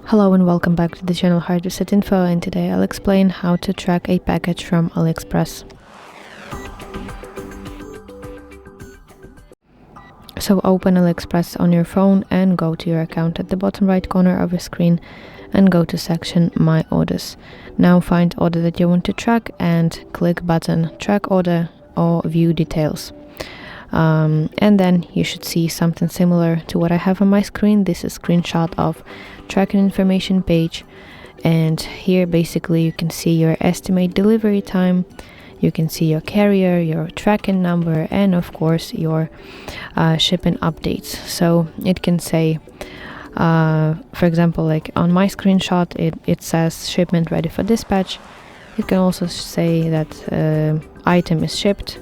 Hello and welcome back to the channel Hard Reset Info, and today I'll explain how to track a package from AliExpress. So open AliExpress on your phone and go to your account at the bottom right corner of your screen and go to section My Orders. Now find order that you want to track and click button Track Order or View Details. And then you should see something similar to what I have on my screen. This is a screenshot of tracking information page, and here basically you can see your estimate delivery time, you can see your carrier, your tracking number, and of course your shipping updates. So it can say, for example, like on my screenshot it says shipment ready for dispatch. It can also say that item is shipped,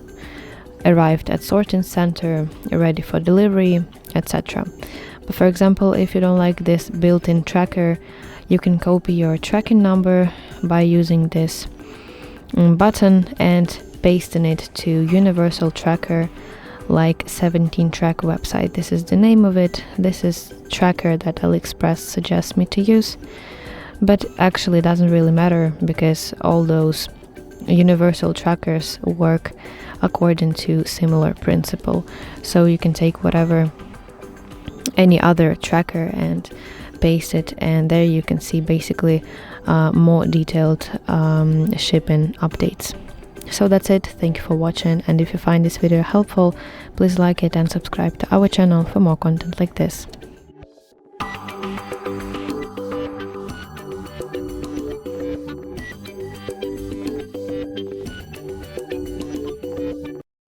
arrived at sorting center, ready for delivery, etc. But for example, if you don't like this built-in tracker, you can copy your tracking number by using this button and pasting it to universal tracker like 17 track website. This is the name of it. This is tracker that AliExpress suggests me to use, but actually doesn't really matter because all those universal trackers work according to similar principle. So you can take any other tracker and paste it, and there you can see basically more detailed shipping updates. So that's it. Thank you for watching, and if you find this video helpful, please like it and subscribe to our channel for more content like this.